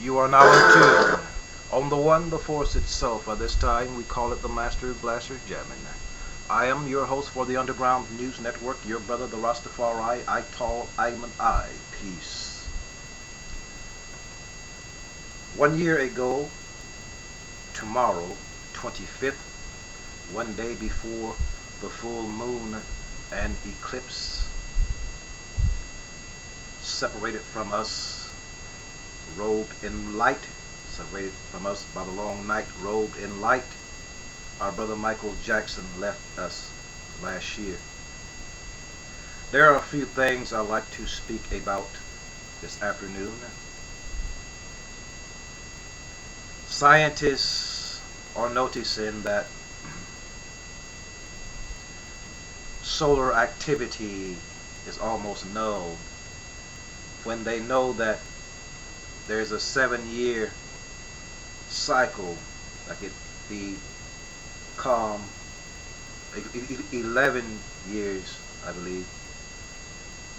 You are now in tune on the one, the force itself. At this time, we call it the Master Blaster Jamming. I am your host for the Underground News Network, your brother, the Rastafari, Ital Iman I. Peace. 1 year ago, tomorrow, 25th, one day before the full moon and eclipse, separated from us, robed in light, separated from us by the long night, robed in light, our brother Michael Jackson left us last year. There are a few things I'd like to speak about this afternoon. Scientists are noticing that solar activity is almost null when they know that there's a 7-year cycle, like it be calm, 11 years, I believe.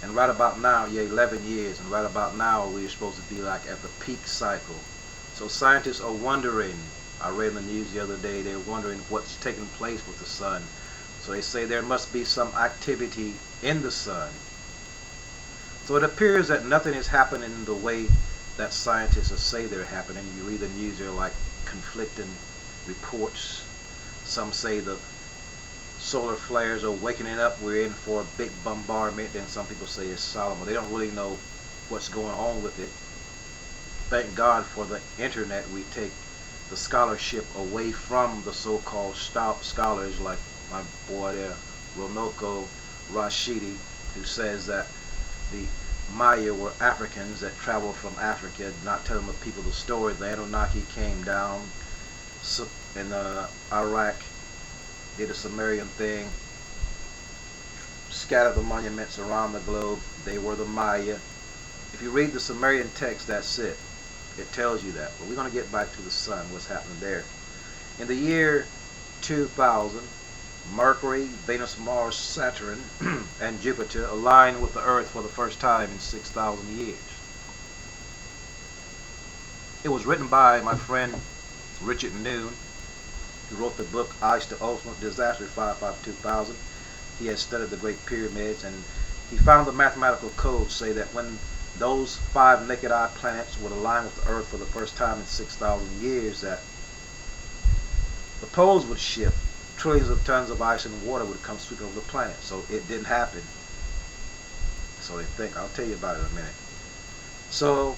And right about now, 11 years, and right about now we're supposed to be like at the peak cycle. So scientists are wondering, I read in the news the other day, they're wondering what's taking place with the sun. So they say there must be some activity in the sun. So it appears that nothing is happening the way that scientists say they're happening. You read the news, they're like conflicting reports. Some say the solar flares are waking it up, we're in for a big bombardment. Then some people say it's Solomon. They don't really know what's going on with it. Thank God for the internet. We take the scholarship away from the so-called scholars like my boy there, Ronoko Rashidi, who says that the Maya were Africans that traveled from Africa, not telling the people the story. The Anunnaki came down in Iraq, did a Sumerian thing, scattered the monuments around the globe. They were the Maya. If you read the Sumerian text, that's it. It tells you that. But we're going to get back to the sun, what's happening there. In the year 2000, Mercury, Venus, Mars, Saturn, and Jupiter aligned with the Earth for the first time in 6,000 years. It was written by my friend Richard Noon, who wrote the book Ice to Ultimate Disaster 552,000. He has studied the Great Pyramids, and he found the mathematical codes say that when those 5 naked eye planets would align with the Earth for the first time in 6,000 years, that the poles would shift. Trillions of tons of ice and water would come sweeping over the planet. So it didn't happen. So they think. I'll tell you about it in a minute. So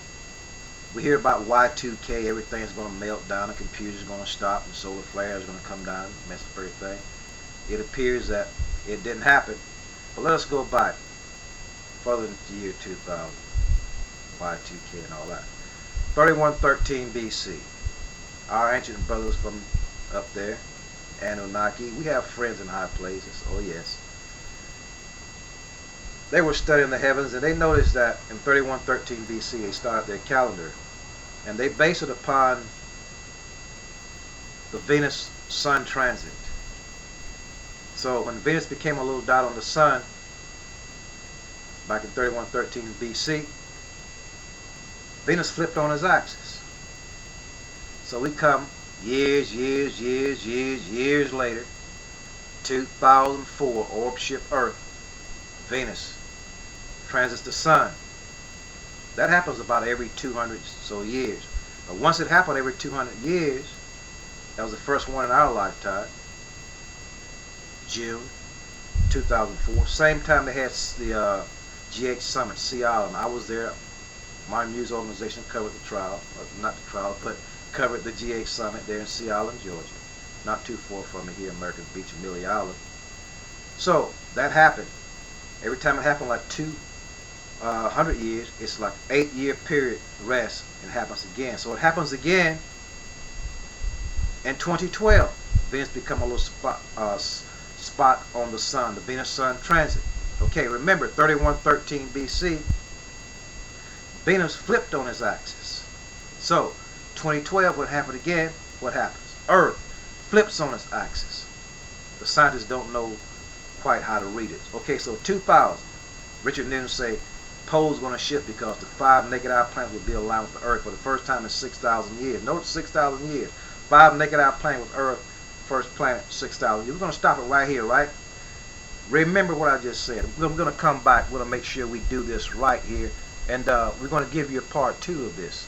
we hear about Y2K. Everything's going to melt down. The computer's going to stop. And solar flares are going to come down and mess up everything. It appears that it didn't happen. But let us go back further into the year 2000. Y2K and all that. 3113 BC. Our ancient brothers from up there, Anunnaki, we have friends in high places, oh yes. They were studying the heavens, and they noticed that in 3113 BC they started their calendar, and they based it upon the Venus-Sun transit. So when Venus became a little dot on the sun back in 3113 BC, Venus flipped on his axis. So we come years later, 2004, orb ship Earth, Venus transits the sun. That happens about every 200 so years. But once it happened every 200 years, that was the first one in our lifetime, June 2004. Same time they had the GH Summit, Sea Island. I was there. My news organization covered the trial, not the trial, but covered the GH Summit there in Sea Island, Georgia. Not too far from me here in American Beach and Millie Island. So that happened. Every time it happened like 200 years, it's like 8-year period rest and happens again. So it happens again in 2012. Venus become a little spot on the sun, the Venus-Sun transit. Okay, remember 3113 BC, Venus flipped on its axis. So 2012 would happen again. What happens? Earth flips on its axis. The scientists don't know quite how to read it. Okay, so 2000, Richard Newton say poles going to shift because the 5 naked eye planets will be aligned with the Earth for the first time in 6,000 years. Notice 6,000 years. 5 naked eye planets with Earth, first planet, 6,000 years. We're going to stop it right here, right? Remember what I just said. We're going to come back. We're going to make sure we do this right here. And we're going to give you a part 2 of this.